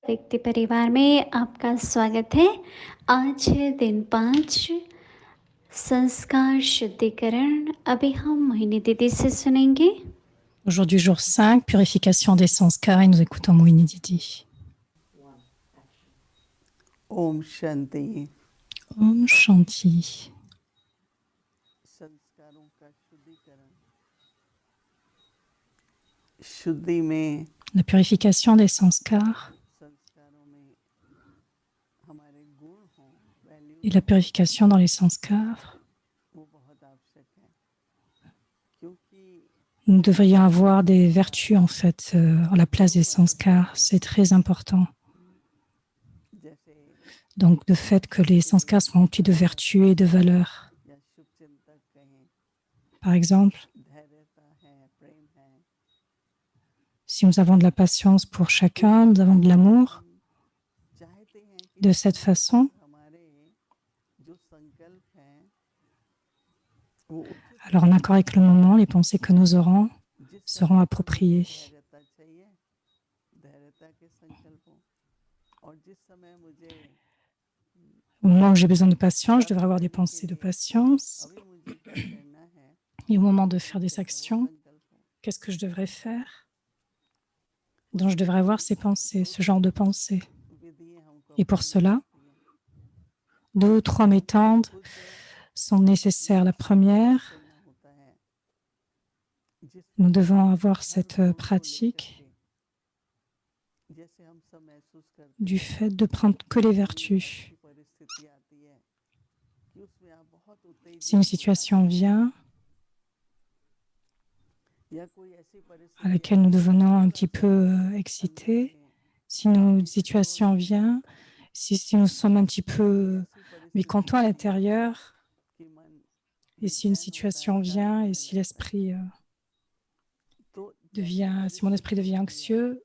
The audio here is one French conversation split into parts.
व्यक्ति परिवार में आपका स्वागत है। आज है दिन 5 संस्कार शुद्धिकरण। अभी हम मोहिनी दीदी से सुनेंगे। Aujourd'hui, jour 5, purification des sanskars, et nous écoutons Mohini Didi. Om Shanti. Om Shanti. संस्कारों का शुद्धिकरण। शुद्धि में La purification des sanskars संस्कारों में हमारे गुण हों, et la purification dans les sanskars. वो बहुत आवश्यक है, क्योंकि Nous devrions avoir des vertus en fait à la place des sanskars. C'est très important. जैसे Donc, le fait que les sanskars soient remplis de vertus et de valeurs. या शुभ चिंतक कहें, Par exemple, धैर्यता है, प्रेम है, si nous avons de la patience pour chacun, nous avons de l'amour. चाहते हैं कि De cette façon, हमारे जो संकल्प हैं वो alors en accord avec le moment, les pensées que nous aurons जिस seront appropriées. धैर्यता चाहिए, धैर्यता के संकल्पों, और जिस समय मुझे Au moment où j'ai besoin de patience, je devrais avoir des pensées de patience. अभी मुझे क्या करना है, Et au moment de faire des वो actions, संकल्पों qu'est-ce que je devrais faire? Donc, je devrais avoir ces pensées, ce genre de pensées. विधि हमको Et pour अपनानी cela, पड़ती है। 2 ou 3 méthodes खुद sont nécessaires. La première, चलना होता है, nous जिसमें devons avoir हर cette गुण को pratique लेकर के, जैसे हम सब महसूस करते du हैं fait de prendre que les कि vertus. ऐसी परिस्थिति आती है कि उसमें आप बहुत Si une उत्तेजित हो situation vient जाते हैं, या कोई ऐसी à परिस्थिति laquelle nous आती है कि devenons un थोड़ा petit सा peu अंदर excités, में si une situation vient, si nous sommes un petit peu ऐसी परिस्थिति mécontents à आती है l'intérieur, कि मन et si une बेचैन होता है, situation vient, et डर si लगने लगता है, l'esprit तो devient, si mon esprit devient anxieux,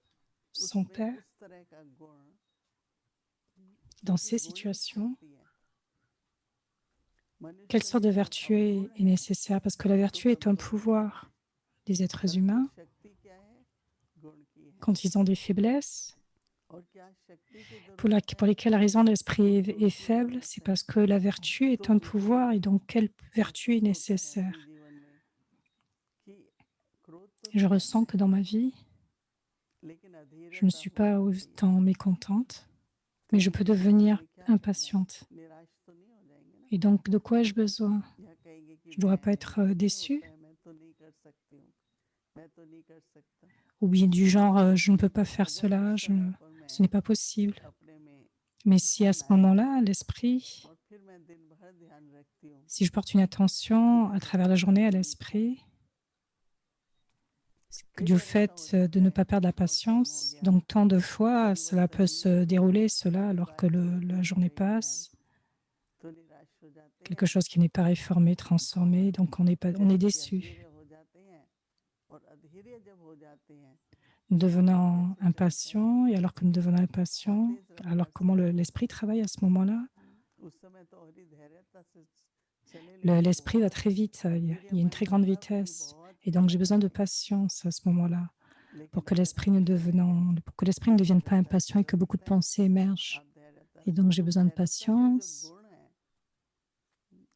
sans उसमें paix, उस तरह का गुण, dans क्योंकि ces गुण ही situations, शक्ति है। quelle मनुष्य sorte de में जो vertu अवगुण est है nécessaire? Parce que la तो vertu est कभी un बहुत नहीं है, pouvoir des êtres परंतु humains. शक्ति क्या है, गुण की है। Quand ils ont des faiblesses, और क्या शक्ति की pour जरूरत है, lesquelles la raison de l'esprit गुण est की faible, जरूरत c'est है। parce que la vertu est तो un मुझे pouvoir, et donc quelle vertu est महसूस होता है अपने nécessaire? जीवन में कि क्रोध तो Je नहीं ressens आता que है, dans ma vie, लेकिन je ne अधीरता suis हो pas जाती है। autant mécontente, तो mais je हम peux जीवन devenir में क्या कर रहे हैं, impatiente. निराश तो नहीं हो जाएंगे ना, Et donc, de quoi ai-je besoin? या कहेंगे कि Je ne dois pas मैं être ये नहीं déçue, होता है, मैं तो नहीं कर सकती हूँ, मैं तो नहीं कर सकता। ou bien du genre, je ne peux pas faire अगर cela, उस समय पर ce n'est मैं pas possible. अपने में Mais si à ce ध्यान आया moment-là, l'esprit, और फिर मैं दिन भर ध्यान रखती हूँ si je porte une कि attention à मुझे travers la नाराज journée à नहीं होना l'esprit, है। que कई du बार ऐसा हो fait de जाता ne है pas perdre la बहुत टाइम हो patience, गया, donc tant de fois, कई cela peut वर्ष se dérouler, cela, कोई alors बात que चलती la आ journée रही है passe, तो निराश हो जाते quelque हैं chose qui n'est pas réformé, transformé, donc on est जैसे कि déçu. अधीर हो जाते हैं, और अधीर जब हो जाते हैं Nous तो मन devenons कैसे चलता है, impatients, et alors que nous devenons बहुत impatients, तेज alors रफ्तार से comment चलता l'esprit travaille à ce moment-là? है। उस समय तो और ही धैर्यता से चले, लेकिन L'esprit va बहुत très vite, il y a une très अधीरेपन grande मतलब कि vitesse, बहुत et donc तेज j'ai besoin de चलते हैं। patience à ce moment-là, लेकिन pour अगर हम pour que l'esprit ne कि devienne pas धैर्यता की impatient et que beaucoup de जरूरत है, pensées émergent. आप धैर्यता, Et donc j'ai तो besoin de धैर्यता का जो patience. गुण है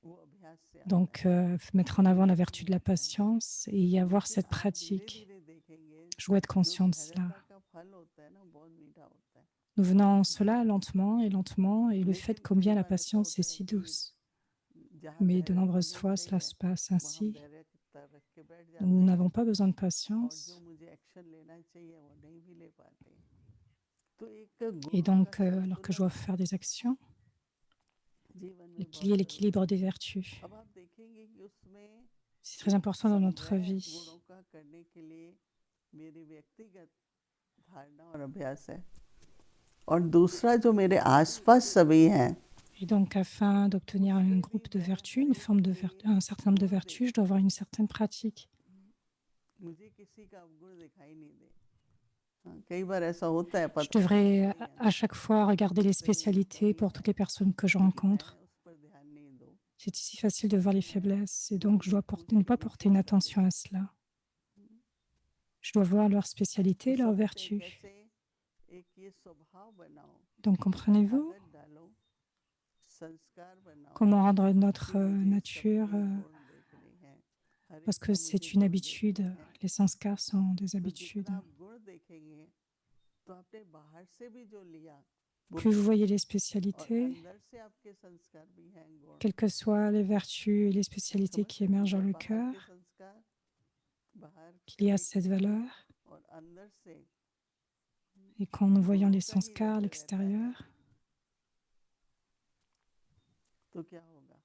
वो अभ्यास से आता Donc, है। mettre en avant la अभ्यास vertu में de la आता है, patience et y avoir फिर cette आप धीरे pratique. धीरे देखेंगे Je dois être जो conscient de cela. धैर्यता का फल होता है ना, बहुत मीठा होता है। Nous venons cela lentement, et le fait लेकिन कई combien la बार ऐसा patience est होता है si कि douce. जहाँ Mais de धैर्यता nombreuses नहीं fois, cela चाहिए se passe वहाँ हम ainsi. धैर्यता रख के बैठ Donc, nous जाते n'avons हैं, pas besoin de और जो patience. मुझे एक्शन लेना चाहिए वो नहीं भी ले पाते। तो एक Et गुणों का donc, alors que je dois संतुलन faire des actions, जीवन में qu'il y ait बहुत जरूरी l'équilibre है। des vertus. अब आप देखेंगे कि उसमें C'est très एक important dans notre समन्वय vie. गुणों का करने के लिए मेरी व्यक्तिगत धारणा और अभ्यास है, और दूसरा जो मेरे आसपास सभी हैं, Et donc, afin d'obtenir un groupe de vertus, un certain nombre de vertus, je dois avoir une certaine pratique. मुझे किसी का अवगुण दिखाई नहीं दे। कई बार ऐसा होता है, Je पता devrais नहीं है à chaque fois regarder les मुझसे भी spécialités कमी pour है, toutes les personnes que je लेकिन मैं rencontre. उस पर ध्यान नहीं दूँ। C'est si facile de voir les मैं faiblesses, et donc je dois दूसरों ne की pas porter une विशेषता attention à देखूं। cela. Je dois voir leurs spécialités तो et leurs समझते हैं vertus. कैसे एक ये स्वभाव बनाओ, Donc, comprenez-vous आदत डालो, संस्कार बनाओ comment rendre कि notre मुझे nature, सबके गुण देखने हैं, हर parce एक que का मुझे c'est une गुण habitude. देखना है। Les sanskars sont des तो habitudes. जितना आप गुण देखेंगे तो आपने बाहर से भी जो लिया वो Plus vous गुण, voyez les और spécialités, अंदर से आपके संस्कार भी हैं गुण। quelles que soient les vertus et les spécialités समझ qui रहे हैं émergent dans जब le बाहर cœur, के संस्कार बाहर qu'il y a से cette देखेंगे valeur, और अंदर से et qu'en nous voyant गुणों les का ही sanskars à रंग रहता है l'extérieur, तो क्या होगा?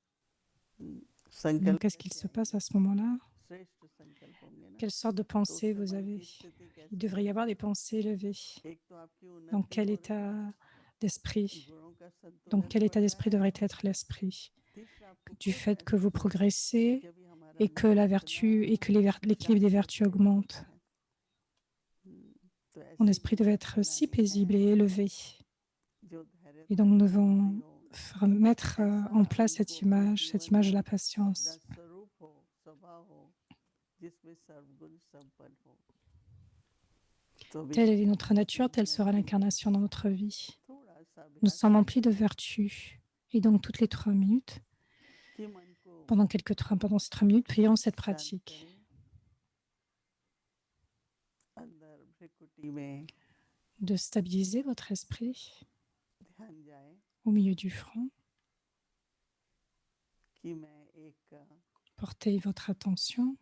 संकल्प donc qu'est-ce qu'il कैसे se passe आएंगे? à ce moment-là? श्रेष्ठ संकल्प होंगे ना, Quelle sorte de तो pensée उससे vous मन avez? की स्थिति Il कैसी devrait y avoir des रहेगी? pensées élevées. एक तो आपकी Dans उन्नति quel हो रही है, état d'esprit? गुणों का Donc, संतुलन quel बढ़ état रहा d'esprit है। devrait être l'esprit? तीसरा आपको Du खुद fait que vous महसूस होगा progressez कि अभी हमारा et que मन la कितना vertu et que l'équilibre des vertus शांत स्थिर augmente. होता है। तो Mon ऐसी esprit devait भावना être si बनानी paisible है et élevé. जो धैर्यता Et donc, nous की devons मूर्ति हो, mettre ऐसा en place हमको अपने cette जीवन image de में la अपना patience. स्वरूप हो, स्वभाव हो, जिसमें सर्वगुण संपन्न हो। तो अभी Telle हम est notre nature, शुरू telle में sera भी l'incarnation dans notre vie. थोड़ा सा Nous अभ्यास sommes emplis de करेंगे vertus. Et donc, toutes les 3 minutes, कि मन को pendant ces 3 minutes, prions cette शांत pratique. करें। अंदर भ्रिकुटी में De stabiliser votre esprit ध्यान जाए au milieu du front. कि मैं एक Portez votre attention au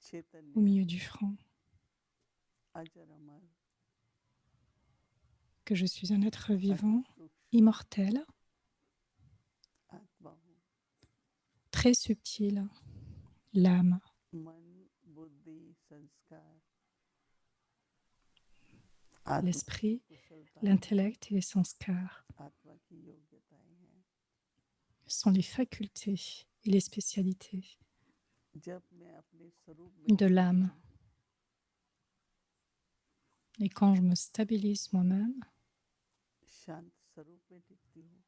चैतन्य, milieu du front, अजर अमर, que je suis un être अति vivant, सूक्ष्म immortel, आत्मा हूँ। très subtil, l'âme, मन, बुद्धि, संस्कार, आत्मा की l'esprit, कुशलता, l'intellect et les sanskars आत्मा की योग्यताएं हैं। sont les facultés et les spécialités जब मैं अपने स्वरूप में de टिकती l'âme. हूँ, Et quand je me stabilise moi-même, शांत स्वरूप में टिकती हूँ,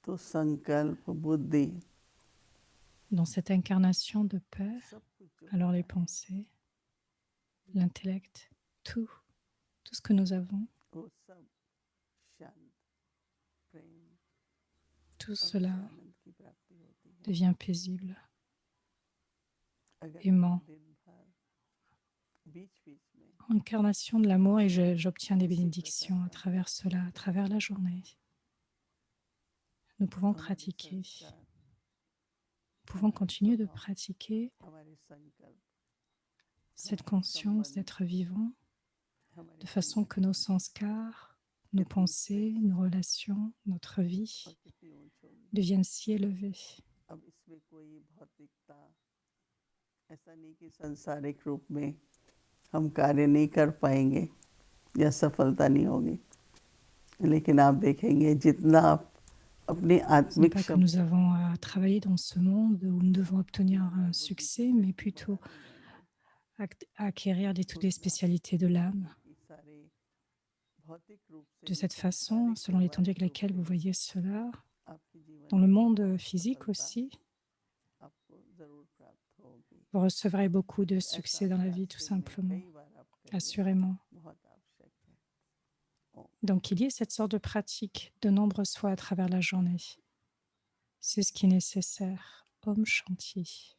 तो संकल्प, बुद्धि, dans cette incarnation de paix, सब कुछ जो alors les होता है, pensées, l'intellect, tout ce que nous avons, वो सब शांत, प्रेम tout और cela उस आनंद की प्राप्ति होती है। devient paisible, अगर aimant. दिन भर बीच-बीच में Incarnation de l'amour et j'obtiens des इसी bénédictions प्रकार à का travers अभ्यास cela, à करते travers la रहें, journée. Nous pouvons हमारे pratiquer, संस्कार, nous pouvons हमारे continuer de स्वभाव, pratiquer हमारे संकल्प, cette हमारे conscience संबंध, d'être vivant हमारे de façon que nos sanskars, nos कितनी pensées, श्रेष्ठ nos relations, notre vie और कितनी ऊंची होंगी। deviennent si élevées. अब इसमें कोई भौतिकता, ऐसा नहीं कि संसारिक रूप में हम कार्य नहीं कर पाएंगे या सफलता नहीं होगी, लेकिन आप देखेंगे जितना आप अपनी Ce n'est आत्मिक pas que nous avons à travailler dans ce monde où nous devons obtenir un succès, mais plutôt à acquérir toutes les spécialités de l'âme. De cette façon, selon l'étendue avec laquelle vous voyez cela, dans le monde physique aussi, vous recevrez beaucoup de succès dans la vie, tout simplement, assurément. Donc, il y a cette sorte de pratique de nombreuses fois à travers la journée. C'est ce qui est nécessaire. Om Shanti.